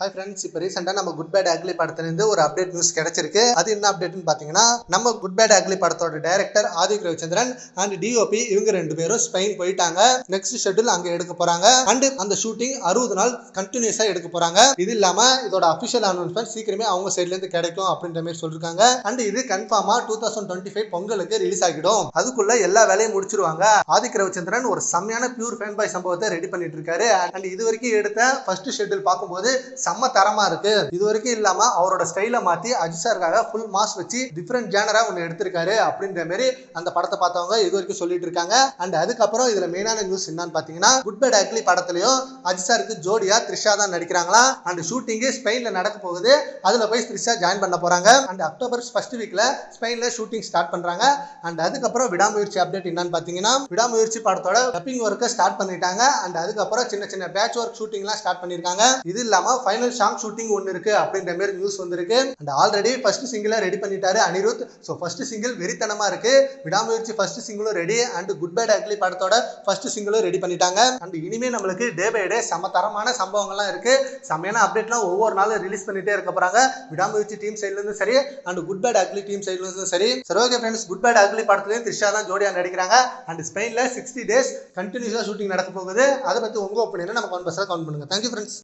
Hi friends, இப்போ ரீசெண்டாக நம்ம குட் பேட் அக்லி படத்துலேருந்து ஒரு அப்டேட் நியூஸ் கிடைச்சிருக்கு. அது என்ன அப்டேட்னு பார்த்தீங்கன்னா, நம்ம குட் பேட் அக்லி படத்தோட director Adhik Ravichandran and DOP இவங்க 2 பேரும் ஸ்பெயின் போயிட்டாங்க. நெக்ஸ்ட் ஷெட்யூல் அங்கே எடுக்க போறாங்க. அண்ட் அந்த ஷூட்டிங் 60 நாள் கண்டினியூஸா எடுக்க போறாங்க. இது இல்லாம இதோட அபிஷியல் அனௌன்ஸ்மெண்ட் சீக்கிரமே அவங்க சைட்ல இருந்து கிடைக்கும் அப்படின்ற மாதிரி சொல்லிருக்காங்க. அண்ட் இது கன்ஃபார்மா 2025 பொங்கலுக்கு ரிலீஸ் ஆகிடும். அதுக்குள்ள எல்லா வேலையும் முடிச்சிருவாங்க. ஆதிக் ரவிச்சந்திரன் ஒரு செம்மையான பியூர் ஃபேன் பாய் சம்பவத்தை ரெடி பண்ணிட்டு இருக்காரு. அண்ட் இது வரைக்கும் எடுத்த ஃபர்ஸ்ட் ஷெட்யூல் பார்க்கும்போது செம்ம தரமா இருக்கு. இது வரைக்கும் இல்லாம அவரோட ஸ்டைல மாத்தி அஜித் சாருக்காக ஃபுல் மாஸ் வச்சு டிஃபரெண்ட் ஜானரா ஒன்னு எடுத்திருக்காரு அப்படின்ற மாதிரி அந்த படத்தை பார்த்தவங்க இது வரைக்கும் சொல்லிட்டு இருக்காங்க. அண்ட் அதுக்கப்புறம் இதுல மெயினான நியூஸ் என்னன்னு பாத்தீங்கன்னா, குட் பேட் அக்லி படத்துலயும் அஜித் சாருக்கு ஜோடியா த்ரிஷா தான் நடிக்கிறாங்களா. அண்ட் ஷூட்டிங் ஸ்பெயின்ல நடக்க போகுது. அதுல போய் த்ரிஷா ஜாயின் பண்ண போறாங்க. அண்ட் அக்டோபர் ஃபர்ஸ்ட் வீக்ல ஸ்பெயின்ல ஷூட்டிங் ஸ்டார்ட் பண்றாங்க. அண்ட் அதுக்கப்புறம் விடாமுயற்சி அப்டேட் என்னன்னு பாத்தீங்கன்னா, விடாமுயற்சி படத்தோட டப்பிங் ஒர்க்கை ஸ்டார்ட் பண்ணிட்டாங்க. அண்ட் அதுக்கப்புறம் சின்ன சின்ன பேட்ச் ஒர்க் ஷூட்டிங் எல்லாம் ஸ்டார்ட் பண்ணிருக்காங்க. இது இல்லாம ஃபைனல் சாங் ஷூட்டிங் ஒன்னு இருக்கு அப்படின்ற மாதிரி நியூஸ் வந்திருக்கு. And already first single ready பண்ணிட்டாரு அனிருத். சோ ஃபர்ஸ்ட் சிங்கிள் வெறித்தனமா இருக்கு. விடாமுயற்சி ஃபர்ஸ்ட் சிங்கிளும் ready. And good bad ugly படத்தோட ஃபர்ஸ்ட் சிங்கிளும் ரெடி பண்ணிட்டாங்க. அண்ட் இனிமே நம்மளுக்கு டே பை டே சம தரமான சம்பவங்கள்லாம் இருக்கு. செமையான அப்டேட்லாம் ஒவ்வொரு நாளும் ரிலீஸ் பண்ணிட்டே இருக்க போறாங்க. விடாமுயற்சி டீம் சைட்ல இருந்து சரி, and good bad ugly team சைட்ல இருந்து சரி. சரி, okay friends, good bad ugly படத்துலயும் த்ரிஷா தான் ஜோடியா நடிக்கிறாங்க. அண்ட் ஸ்பெயின்ல 60 days கண்டினியூஸா ஷூட்டிங் நடக்க போகுது. அதை பத்தி உங்க ஒப்பீனியனை நம்ம கமெண்ட் பாக்ஸ்ல கமெண்ட் பண்ணுங்க. Thank you friends.